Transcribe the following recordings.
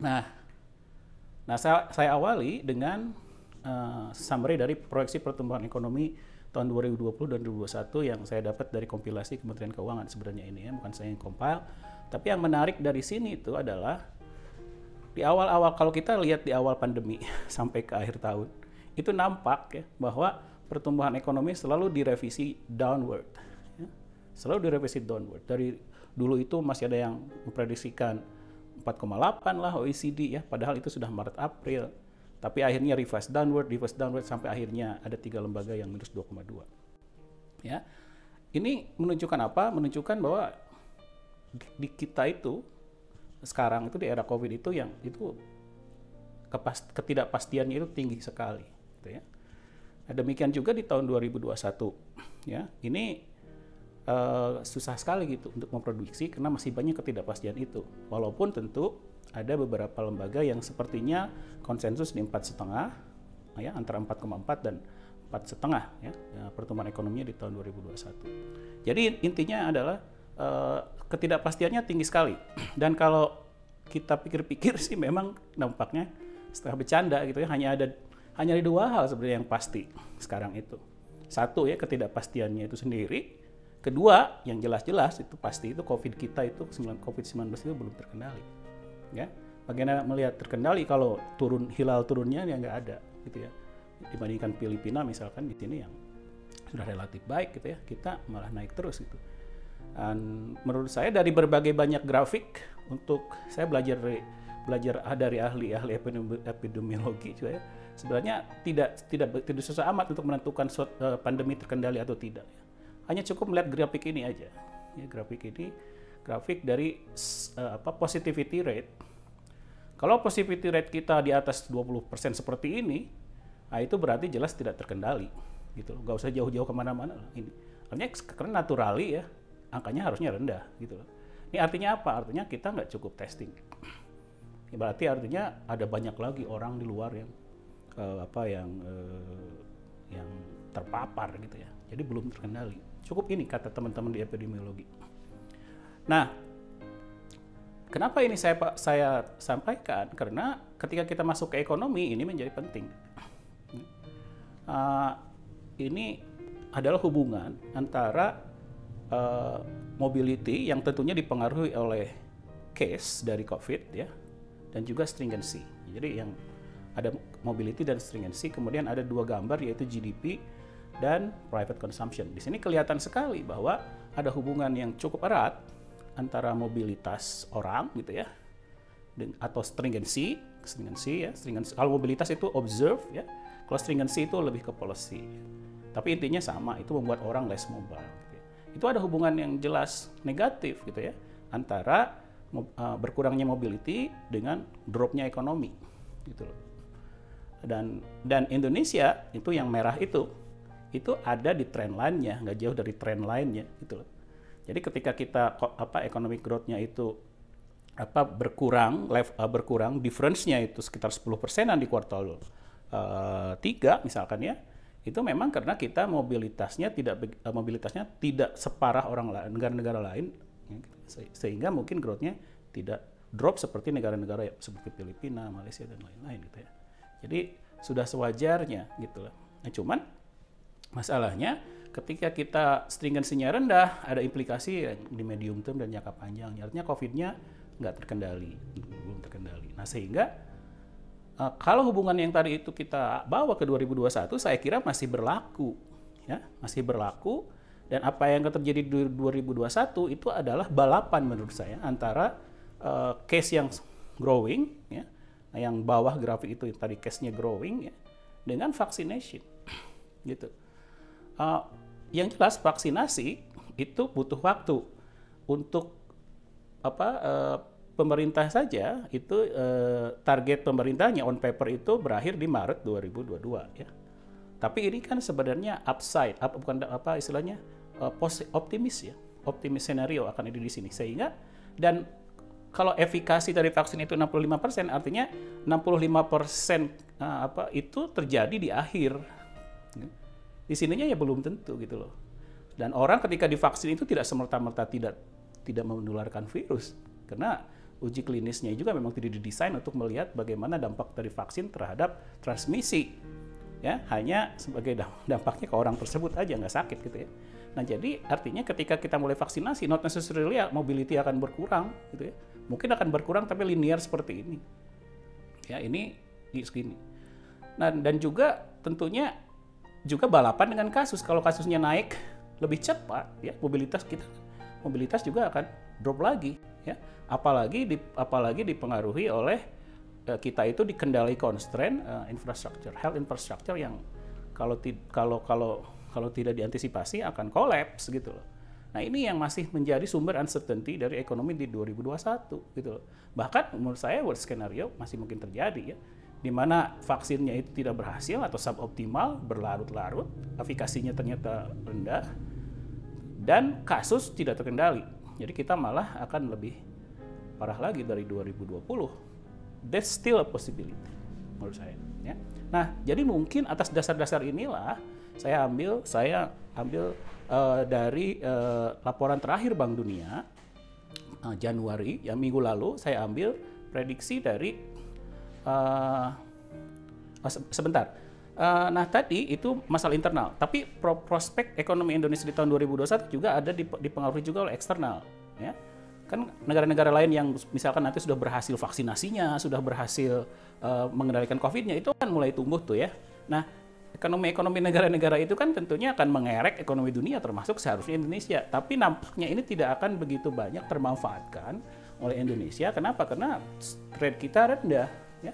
Nah, saya awali dengan summary dari proyeksi pertumbuhan ekonomi tahun 2020 dan 2021 yang saya dapat dari kompilasi Kementerian Keuangan sebenarnya ini ya, bukan saya yang compile. Tapi yang menarik dari sini itu adalah di awal-awal, kalau kita lihat di awal pandemi sampai ke akhir tahun, itu nampak ya bahwa pertumbuhan ekonomi selalu direvisi downward. Ya. Selalu direvisi downward. Dari dulu itu masih ada yang memprediksikan 4,8 lah OECD ya, padahal itu sudah Maret April. Tapi akhirnya reverse downward sampai akhirnya ada 3 lembaga yang minus 2,2. Ya. Ini menunjukkan apa? Menunjukkan bahwa di kita itu sekarang itu di era Covid itu yang itu ketidakpastiannya itu tinggi sekali, gitu ya. Nah, demikian juga di tahun 2021, ya. Ini susah sekali gitu untuk memprediksi karena masih banyak ketidakpastian itu. Walaupun tentu ada beberapa lembaga yang sepertinya konsensus di 4,5, ya, antara 4,4 dan 4,5 ya, pertumbuhan ekonominya di tahun 2021. Jadi intinya adalah ketidakpastiannya tinggi sekali. Dan kalau kita pikir-pikir sih memang nampaknya setelah bercanda gitu ya, hanya ada 2 hal sebenarnya yang pasti sekarang itu. Satu ya, ketidakpastiannya itu sendiri. Kedua, yang jelas-jelas itu pasti itu COVID-19 itu belum terkendali. Ya, bagaimana melihat terkendali kalau hilal turunnya ya nggak ada gitu ya. Dibandingkan Filipina misalkan di sini yang sudah relatif baik gitu ya, kita malah naik terus gitu. Dan menurut saya dari berbagai banyak grafik, untuk saya belajar dari ahli epidemiologi juga ya, sebenarnya tidak susah amat untuk menentukan pandemi terkendali atau tidak. Hanya cukup melihat grafik ini aja. Ya, grafik ini grafik dari positivity rate. Kalau positivity rate kita di atas 20% seperti ini, nah itu berarti jelas tidak terkendali. Gitu. Nggak usah jauh-jauh kemana-mana lah ini. Artinya karena naturally ya, angkanya harusnya rendah gitu loh. Ini artinya apa? Artinya kita nggak cukup testing. Berarti artinya ada banyak lagi orang di luar yang yang terpapar gitu ya. Jadi belum terkendali. Cukup ini kata teman-teman di epidemiologi. Nah, kenapa ini saya sampaikan? Karena ketika kita masuk ke ekonomi ini menjadi penting. Ini adalah hubungan antara mobility yang tentunya dipengaruhi oleh case dari COVID ya, dan juga stringency. Jadi yang ada mobility dan stringency, kemudian ada 2 gambar yaitu GDP dan private consumption. Di sini kelihatan sekali bahwa ada hubungan yang cukup erat antara mobilitas orang gitu ya, atau stringency ya. Kalau mobilitas itu observe ya, kalau stringency itu lebih ke policy. Tapi intinya sama, itu membuat orang less mobile. Gitu ya. Itu ada hubungan yang jelas negatif gitu ya, antara berkurangnya mobility dengan dropnya ekonomi gitu loh. Dan Indonesia itu yang merah itu ada di trend line-nya, nggak jauh dari trend line-nya gitu loh. Jadi ketika kita economic growth-nya itu berkurang, difference-nya itu sekitar 10%-an di kuartal 3 misalkan ya, itu memang karena kita mobilitasnya tidak separah negara-negara lain, sehingga mungkin growth-nya tidak drop seperti negara-negara seperti Filipina, Malaysia dan lain-lain gitu ya. Jadi sudah sewajarnya gitu loh. Nah, cuman masalahnya ketika kita stringency-nya rendah, ada implikasi di medium term dan jangka panjang. Artinya COVID-nya belum terkendali. Nah, sehingga kalau hubungan yang tadi itu kita bawa ke 2021, saya kira masih berlaku. Dan apa yang terjadi di 2021 itu adalah balapan menurut saya antara case yang growing, ya, yang bawah grafik itu tadi case-nya growing, ya, dengan vaccination, gitu. Yang jelas vaksinasi itu butuh waktu untuk pemerintah saja itu target pemerintahnya on paper itu berakhir di Maret 2022 ya. Tapi ini kan sebenarnya optimis scenario akan ada di sini, sehingga dan kalau efikasi dari vaksin itu 65%, artinya 65% itu terjadi di akhir. Di sininya ya belum tentu gitu loh. Dan orang ketika divaksin itu tidak semerta-merta tidak menularkan virus, karena uji klinisnya juga memang tidak didesain untuk melihat bagaimana dampak dari vaksin terhadap transmisi. Ya, hanya sebagai dampaknya ke orang tersebut aja, nggak sakit gitu ya. Nah, jadi artinya ketika kita mulai vaksinasi, not necessarily mobility akan berkurang gitu ya. Mungkin akan berkurang tapi linear seperti ini. Ya, ini segini. Nah, dan juga tentunya juga balapan dengan kasus. Kalau kasusnya naik lebih cepat, ya mobilitas juga akan drop lagi, ya. Apalagi dipengaruhi oleh kita itu dikendali constraint health infrastructure yang kalau tidak diantisipasi akan collapse gitu loh. Nah, ini yang masih menjadi sumber uncertainty dari ekonomi di 2021 gitu loh. Bahkan menurut saya worst scenario masih mungkin terjadi ya, di mana vaksinnya itu tidak berhasil atau suboptimal, berlarut-larut, efikasinya ternyata rendah, dan kasus tidak terkendali. Jadi kita malah akan lebih parah lagi dari 2020. That's still a possibility menurut saya. Ya. Nah, jadi mungkin atas dasar-dasar inilah saya ambil dari laporan terakhir Bank Dunia Januari, ya minggu lalu saya ambil prediksi dari sebentar. Nah, tadi itu masalah internal, tapi prospek ekonomi Indonesia di tahun 2021 juga ada dipengaruhi juga oleh eksternal, ya. Kan negara-negara lain yang misalkan nanti sudah berhasil vaksinasinya, sudah berhasil mengendalikan COVID-nya, itu kan mulai tumbuh tuh ya. Nah, ekonomi negara-negara itu kan tentunya akan mengerek ekonomi dunia, termasuk seharusnya Indonesia. Tapi nampaknya ini tidak akan begitu banyak termanfaatkan oleh Indonesia. Kenapa? Karena trade kita rendah ya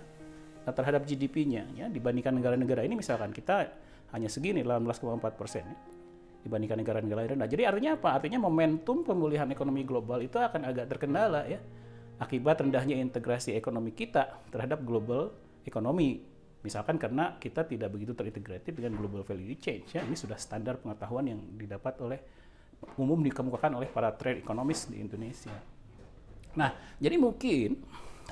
terhadap GDP-nya ya, dibandingkan negara-negara ini. Misalkan kita hanya segini, 18,4% ya, dibandingkan negara-negara lain rendah. Jadi artinya apa? Artinya momentum pemulihan ekonomi global itu akan agak terkendala ya, akibat rendahnya integrasi ekonomi kita terhadap global ekonomi. Misalkan karena kita tidak begitu terintegratif dengan global value chain ya. Ini sudah standar pengetahuan yang didapat oleh umum dikemukakan oleh para trade economist di Indonesia. Nah, jadi mungkin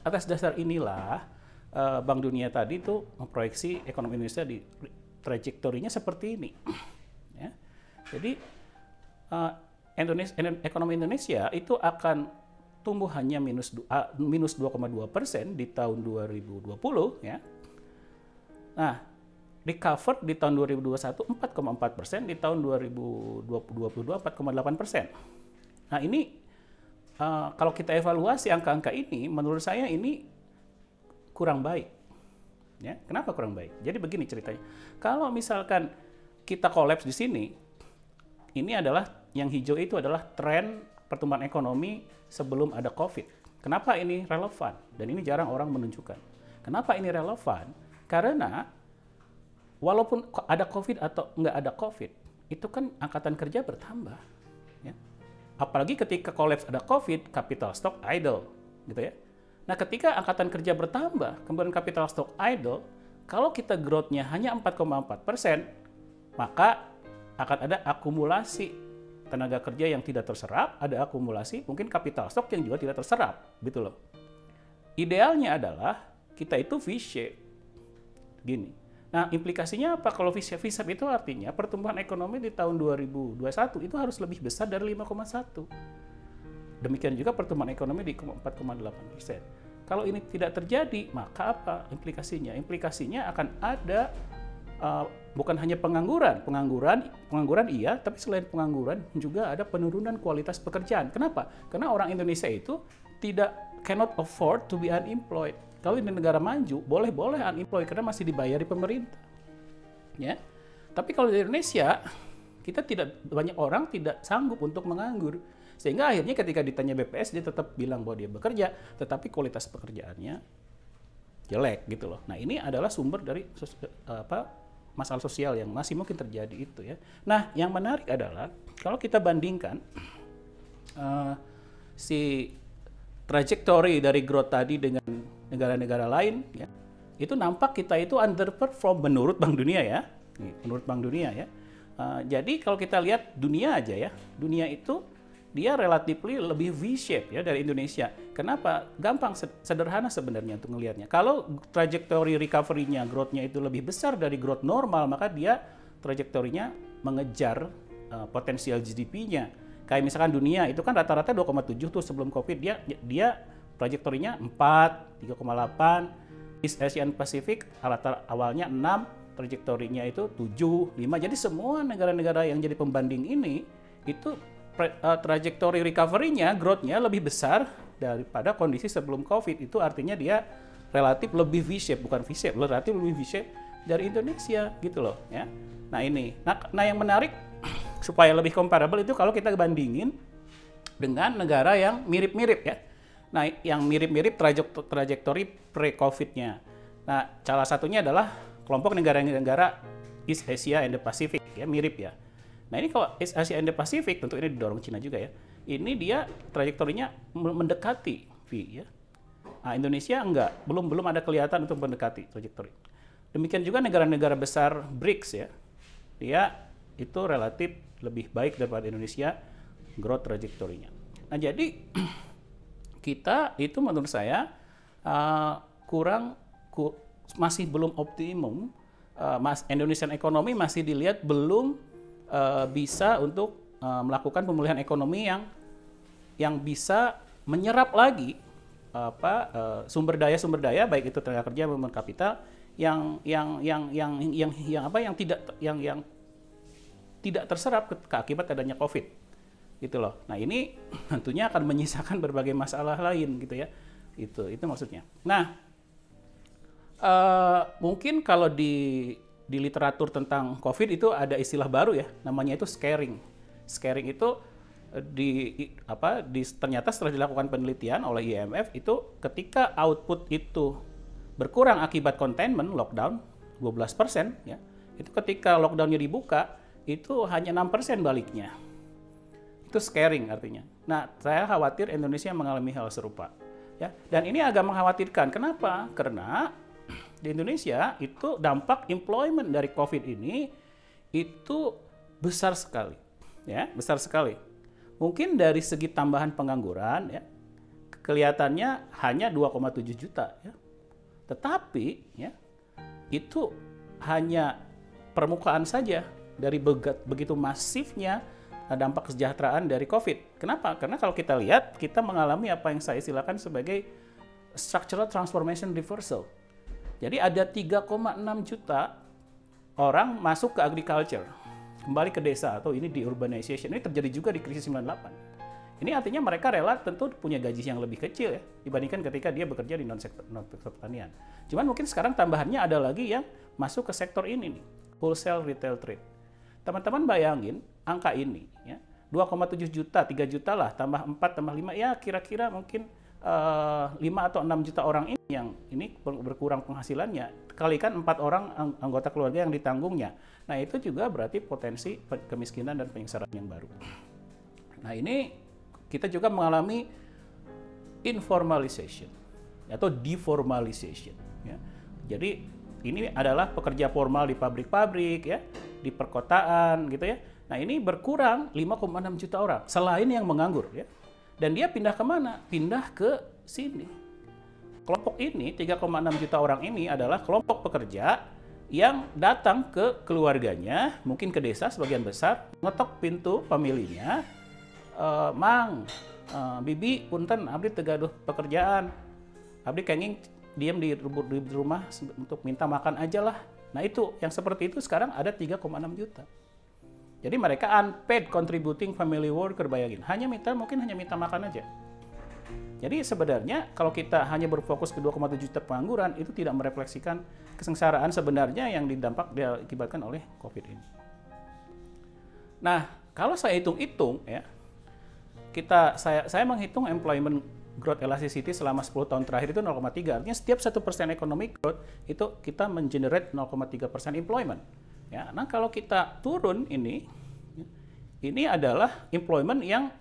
atas dasar inilah Bank Dunia tadi tuh memproyeksi ekonomi Indonesia di trajektorinya seperti ini. Ya. Jadi ekonomi Indonesia itu akan tumbuh hanya minus 2,2% di tahun 2020 ya. Nah, recover di tahun 2021 4,4%, di tahun 2022 4,8%. Nah, ini kalau kita evaluasi angka-angka ini, menurut saya ini kurang baik. Ya, kenapa kurang baik? Jadi begini ceritanya. Kalau misalkan kita kolaps di sini, ini adalah yang hijau itu adalah tren pertumbuhan ekonomi sebelum ada COVID. Kenapa ini relevan? Dan ini jarang orang menunjukkan. Kenapa ini relevan? Karena walaupun ada COVID atau nggak ada COVID, itu kan angkatan kerja bertambah. Ya. Apalagi ketika kolaps ada COVID, capital stock idle, gitu ya. Nah, ketika angkatan kerja bertambah, kemudian capital stock idle, kalau kita growth-nya hanya 4,4%, maka akan ada akumulasi tenaga kerja yang tidak terserap, ada akumulasi mungkin capital stock yang juga tidak terserap, gitu loh. Idealnya adalah kita itu V-shape, gini. Nah, implikasinya apa? Kalau V-shape itu artinya pertumbuhan ekonomi di tahun 2021 itu harus lebih besar dari 5,1. Demikian juga pertumbuhan ekonomi di 4,8%. Kalau ini tidak terjadi, maka apa implikasinya? Implikasinya akan ada bukan hanya pengangguran iya, tapi selain pengangguran juga ada penurunan kualitas pekerjaan. Kenapa? Karena orang Indonesia itu cannot afford to be unemployed. Kalau di negara maju, boleh unemployed karena masih dibayar di pemerintah. Ya. Tapi kalau di Indonesia, banyak orang tidak sanggup untuk menganggur. Sehingga akhirnya ketika ditanya BPS, dia tetap bilang bahwa dia bekerja, tetapi kualitas pekerjaannya jelek gitu loh. Nah, ini adalah sumber dari masalah sosial yang masih mungkin terjadi itu ya. Nah, yang menarik adalah kalau kita bandingkan si trajektori dari growth tadi dengan negara-negara lain ya, itu nampak kita itu underperform menurut Bank Dunia ya. Menurut Bank Dunia ya. Jadi kalau kita lihat dunia aja ya, dunia itu dia relatively lebih V-shape ya dari Indonesia. Kenapa? Gampang, sederhana sebenarnya untuk ngelihatnya. Kalau trajektori recovery-nya, growth-nya itu lebih besar dari growth normal, maka dia trajektorinya mengejar potensial GDP-nya. Kayak misalkan dunia itu kan rata-rata 2,7 tuh sebelum COVID, dia trajektorinya 4, 3,8. East Asian Pacific awalnya 6, trajektorinya itu 7, 5. Jadi semua negara-negara yang jadi pembanding ini itu trajektori recovery-nya, growth-nya lebih besar daripada kondisi sebelum COVID. Itu artinya dia relatif lebih V-shape, bukan V-shape, relatif lebih V-shape dari Indonesia gitu loh ya. Nah ini, nah yang menarik supaya lebih comparable itu kalau kita bandingin dengan negara yang mirip-mirip ya. Nah, yang mirip-mirip trajektori pre-COVID-nya. Nah, salah satunya adalah kelompok negara-negara East Asia and the Pacific, ya mirip ya. Nah, ini kalau East Asia and the Pacific, tentu ini didorong Cina juga ya. Ini dia trajektorinya mendekati V ya. Nah, Indonesia enggak, belum ada kelihatan untuk mendekati trajektori. Demikian juga negara-negara besar BRICS ya. Dia itu relatif lebih baik daripada Indonesia growth trajektorinya. Nah, jadi kita itu menurut saya masih belum optimum. Indonesian ekonomi masih dilihat belum bisa untuk melakukan pemulihan ekonomi yang bisa menyerap lagi sumber daya baik itu tenaga kerja maupun kapital yang tidak terserap akibat adanya COVID. Gitu loh. Nah ini tentunya akan menyisakan berbagai masalah lain gitu ya. Itu maksudnya. Nah mungkin kalau di literatur tentang COVID itu ada istilah baru ya, namanya itu scaring. Scaring itu ternyata setelah dilakukan penelitian oleh IMF itu ketika output itu berkurang akibat containment lockdown 12% ya, itu ketika lockdownnya dibuka itu hanya 6% baliknya. Itu scaring artinya. Nah, saya khawatir Indonesia mengalami hal serupa. Ya, dan ini agak mengkhawatirkan. Kenapa? Karena di Indonesia itu dampak employment dari COVID ini itu besar sekali. Ya, besar sekali. Mungkin dari segi tambahan pengangguran, ya, kelihatannya hanya 2,7 juta. Ya. Tetapi, ya, itu hanya permukaan saja dari begitu masifnya dampak kesejahteraan dari COVID. Kenapa? Karena kalau kita lihat, kita mengalami apa yang saya istilahkan sebagai structural transformation reversal. Jadi ada 3,6 juta orang masuk ke agriculture, kembali ke desa, atau ini di urbanization. Ini terjadi juga di krisis 98. Ini artinya mereka rela tentu punya gaji yang lebih kecil ya, dibandingkan ketika dia bekerja di non-sektor pertanian. Cuman mungkin sekarang tambahannya ada lagi yang masuk ke sektor ini nih, wholesale retail trade. Teman-teman bayangin angka ini ya, 2,7 juta, 3 juta lah, tambah 4, tambah 5, ya kira-kira mungkin 5 atau 6 juta orang ini yang ini berkurang penghasilannya, kalikan 4 orang anggota keluarga yang ditanggungnya. Nah itu juga berarti potensi kemiskinan dan penyengsaraan yang baru. Nah ini kita juga mengalami informalization atau deformalization. Ya. Jadi ini adalah pekerja formal di pabrik-pabrik ya, di perkotaan gitu ya. Nah ini berkurang 5,6 juta orang selain yang menganggur ya. Dan dia pindah kemana? Pindah ke sini. Kelompok ini 3,6 juta orang ini adalah kelompok pekerja yang datang ke keluarganya, mungkin ke desa sebagian besar, ngetok pintu familinya, Mang, Bibi, punten, abdi tegaduh pekerjaan, abdi kenging diam di rumah untuk minta makan aja lah. Nah itu, yang seperti itu sekarang ada 3,6 juta. Jadi mereka unpaid contributing family worker, bayangin. Mungkin hanya minta makan aja. Jadi sebenarnya kalau kita hanya berfokus ke 2,7 juta pengangguran, itu tidak merefleksikan kesengsaraan sebenarnya yang diakibatkan oleh COVID ini. Nah, kalau saya hitung-hitung ya, saya menghitung employment growth elasticity selama 10 tahun terakhir itu 0,3. Artinya setiap 1% economic growth itu kita mengenerate 0,3% employment. Ya, nah kalau kita turun ini adalah employment yang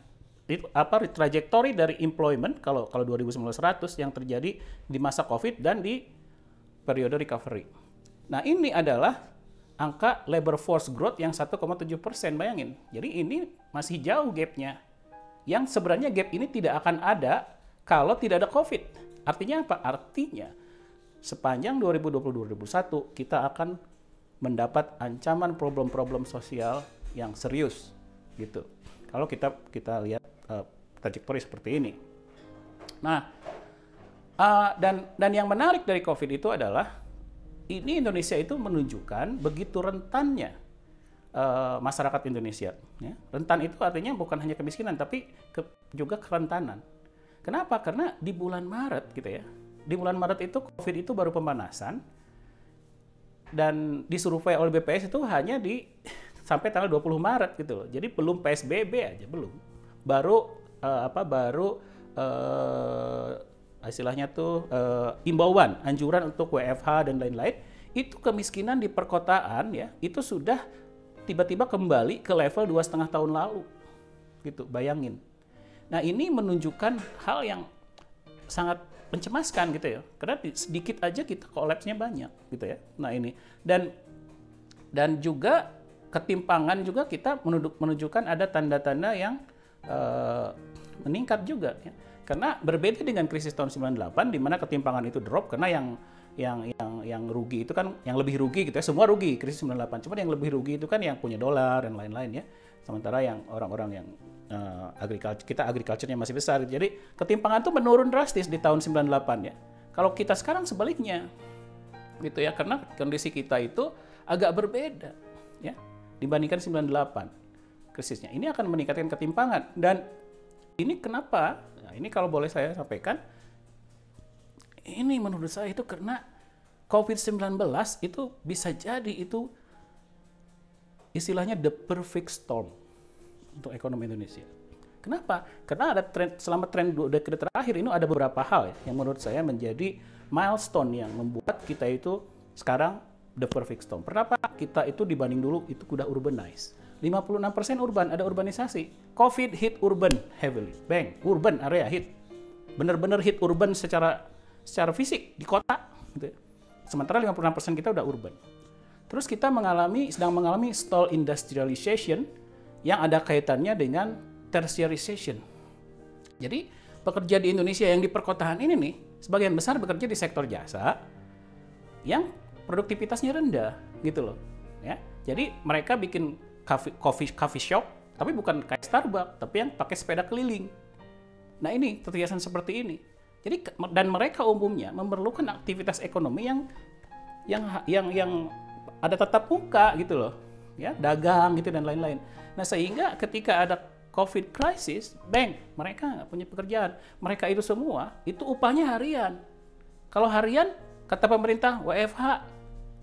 trajektori dari employment kalau 2019 100 yang terjadi di masa COVID dan di periode recovery. Nah ini adalah angka labor force growth yang 1,7%, bayangin. Jadi ini masih jauh gapnya. Yang sebenarnya gap ini tidak akan ada kalau tidak ada COVID. Artinya apa? Artinya sepanjang 2020-2021 kita akan mendapat ancaman problem-problem sosial yang serius gitu. Kalau kita lihat trajektori seperti ini. Nah, Dan yang menarik dari COVID itu adalah ini Indonesia itu menunjukkan begitu rentannya masyarakat Indonesia. Ya. Rentan itu artinya bukan hanya kemiskinan, tapi juga kerentanan. Kenapa? Karena di bulan Maret gitu ya. Di bulan Maret itu COVID itu baru pemanasan dan disurvei oleh BPS itu hanya sampai tanggal 20 Maret gitu loh. Jadi belum PSBB aja belum. Baru istilahnya tuh imbauan, anjuran untuk WFH dan lain-lain, itu kemiskinan di perkotaan ya, itu sudah tiba-tiba kembali ke level 2,5 tahun lalu. Gitu, bayangin. Nah, ini menunjukkan hal yang sangat mencemaskan gitu ya. Karena sedikit aja kita kolapsnya banyak gitu ya. Nah, ini dan juga ketimpangan juga kita menunjukkan ada tanda-tanda yang meningkat juga ya. Karena berbeda dengan krisis tahun 98 di mana ketimpangan itu drop karena yang rugi itu kan yang lebih rugi gitu ya. Semua rugi krisis 98. Cuma yang lebih rugi itu kan yang punya dolar dan lain-lain ya. Sementara yang orang-orang yang agriculture-nya masih besar. Jadi ketimpangan itu menurun drastis di tahun 98 ya. Kalau kita sekarang sebaliknya gitu ya, karena kondisi kita itu agak berbeda ya dibandingkan 98 krisisnya. Ini akan meningkatkan ketimpangan dan ini kenapa? Nah, ini kalau boleh saya sampaikan, ini menurut saya itu karena COVID-19 itu bisa jadi itu istilahnya the perfect storm untuk ekonomi Indonesia. Kenapa? Karena ada selama tren dekade terakhir ini ada beberapa hal ya, yang menurut saya menjadi milestone yang membuat kita itu sekarang the perfect storm. Pertama, kita itu dibanding dulu itu udah urbanized. 56% urban, ada urbanisasi. COVID hit urban heavily. Bang, urban area hit. Bener-bener hit urban secara fisik di kota. Gitu. Sementara 56% kita udah urban. Terus kita sedang mengalami stall industrialization yang ada kaitannya dengan tertiarization. Jadi pekerja di Indonesia yang di perkotaan ini nih, sebagian besar bekerja di sektor jasa yang produktivitasnya rendah gitu loh. Ya, jadi mereka bikin coffee shop, tapi bukan kayak Starbucks, tapi yang pakai sepeda keliling. Nah ini terhiasan seperti ini. Jadi dan mereka umumnya memerlukan aktivitas ekonomi yang ada tatap muka gitu loh, ya dagang gitu dan lain-lain. Nah sehingga ketika ada COVID crisis, mereka nggak punya pekerjaan. Mereka itu semua itu upahnya harian. Kalau harian kata pemerintah WFH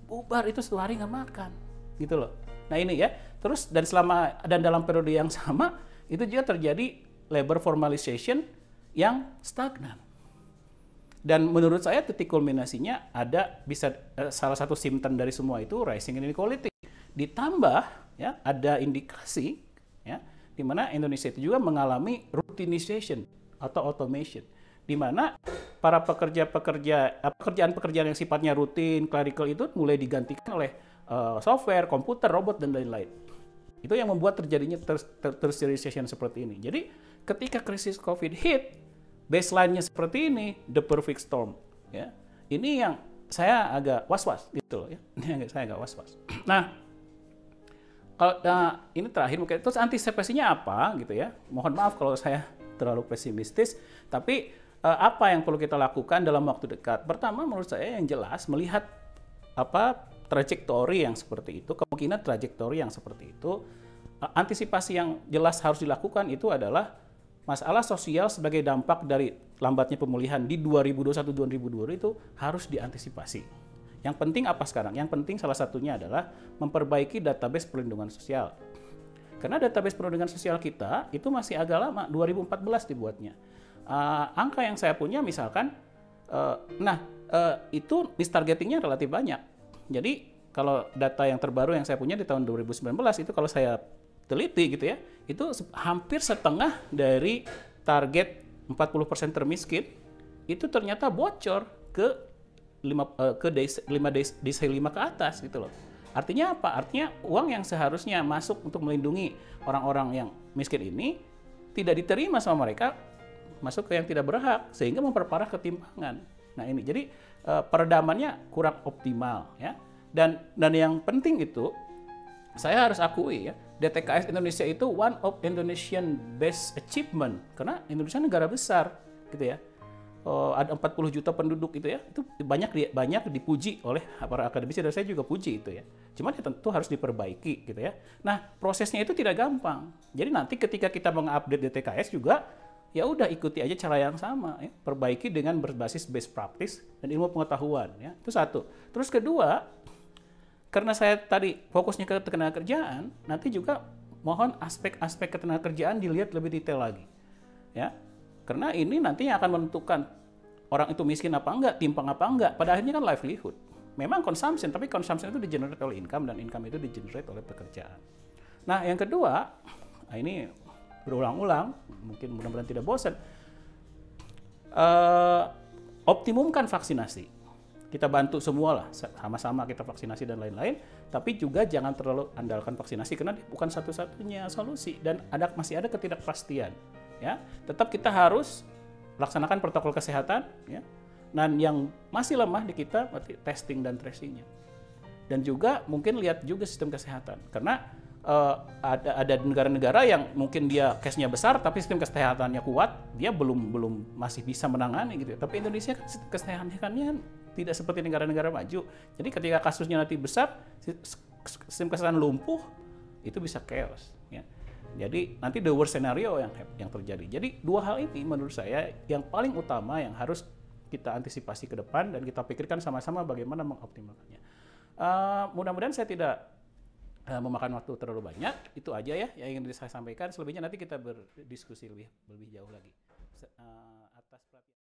bubar itu 1 hari nggak makan, gitu loh. Nah ini ya. Terus dan dalam periode yang sama itu juga terjadi labor formalization yang stagnan. Dan menurut saya titik kulminasinya salah satu simptom dari semua itu rising inequality. Ditambah ya ada indikasi ya di mana Indonesia itu juga mengalami routinization atau automation, di mana para pekerjaan-pekerjaan yang sifatnya rutin, clerical itu mulai digantikan oleh software, komputer, robot dan lain-lain. Itu yang membuat terjadinya tertiarization seperti ini. Jadi ketika krisis COVID hit, baseline-nya seperti ini, the perfect storm. Ya, ini yang saya agak was-was gitu loh ya. Ini saya agak was-was. Nah, ini terakhir mungkin terus antisipasinya apa gitu ya. Mohon maaf kalau saya terlalu pesimistis, tapi apa yang perlu kita lakukan dalam waktu dekat? Pertama menurut saya yang jelas melihat trajektori yang seperti itu, kemungkinan trajektori yang seperti itu, antisipasi yang jelas harus dilakukan itu adalah masalah sosial sebagai dampak dari lambatnya pemulihan di 2021-2022 itu harus diantisipasi. Yang penting apa sekarang? Yang penting salah satunya adalah memperbaiki database perlindungan sosial. Karena database perlindungan sosial kita itu masih agak lama, 2014 dibuatnya. Angka yang saya punya misalkan, itu mistargetingnya relatif banyak. Jadi kalau data yang terbaru yang saya punya di tahun 2019 itu kalau saya teliti gitu ya, itu hampir setengah dari target 40% termiskin itu ternyata bocor ke 5 ke atas gitu loh. Artinya apa? Artinya uang yang seharusnya masuk untuk melindungi orang-orang yang miskin ini tidak diterima sama mereka, masuk ke yang tidak berhak sehingga memperparah ketimpangan. Nah ini jadi peredamannya kurang optimal ya. Dan yang penting itu saya harus akui ya, DTKS Indonesia itu one of Indonesian best achievement karena Indonesia negara besar gitu ya. ada 40 juta penduduk itu ya, itu banyak dipuji oleh para akademisi dan saya juga puji itu ya. Cuman ya tentu harus diperbaiki gitu ya. Nah, prosesnya itu tidak gampang. Jadi nanti ketika kita mengupdate DTKS juga ya udah ikuti aja cara yang sama ya. Perbaiki dengan berbasis best practice dan ilmu pengetahuan ya. Itu satu. Terus kedua, karena saya tadi fokusnya ke ketenaga kerjaan, nanti juga mohon aspek-aspek ketenaga kerjaan dilihat lebih detail lagi. Ya. Karena ini nantinya akan menentukan orang itu miskin apa enggak, timpang apa enggak. Pada akhirnya kan livelihood. Memang consumption, tapi consumption itu di-generate oleh income dan income itu di-generate oleh pekerjaan. Nah, yang kedua, ini berulang-ulang, mungkin mudah-mudahan tidak bosan. Optimumkan vaksinasi. Kita bantu semua lah, sama-sama kita vaksinasi dan lain-lain. Tapi juga jangan terlalu andalkan vaksinasi karena bukan satu-satunya solusi dan masih ada ketidakpastian. Ya, tetap kita harus laksanakan protokol kesehatan, ya. Dan yang masih lemah di kita berarti testing dan tracing-nya. Dan juga mungkin lihat juga sistem kesehatan, karena ada negara-negara yang mungkin dia case-nya besar tapi sistem kesehatannya kuat, dia belum masih bisa menangani gitu. Tapi Indonesia kan sistem kesehatannya tidak seperti negara-negara maju. Jadi ketika kasusnya nanti besar, sistem kesehatan lumpuh, itu bisa chaos, ya. Jadi nanti the worst scenario yang terjadi. Jadi dua hal ini menurut saya yang paling utama yang harus kita antisipasi ke depan dan kita pikirkan sama-sama bagaimana mengoptimalkannya. Mudah-mudahan saya tidak memakan waktu terlalu banyak. Itu aja ya yang ingin saya sampaikan. Selebihnya nanti kita berdiskusi lebih jauh lagi. Atas perhatian.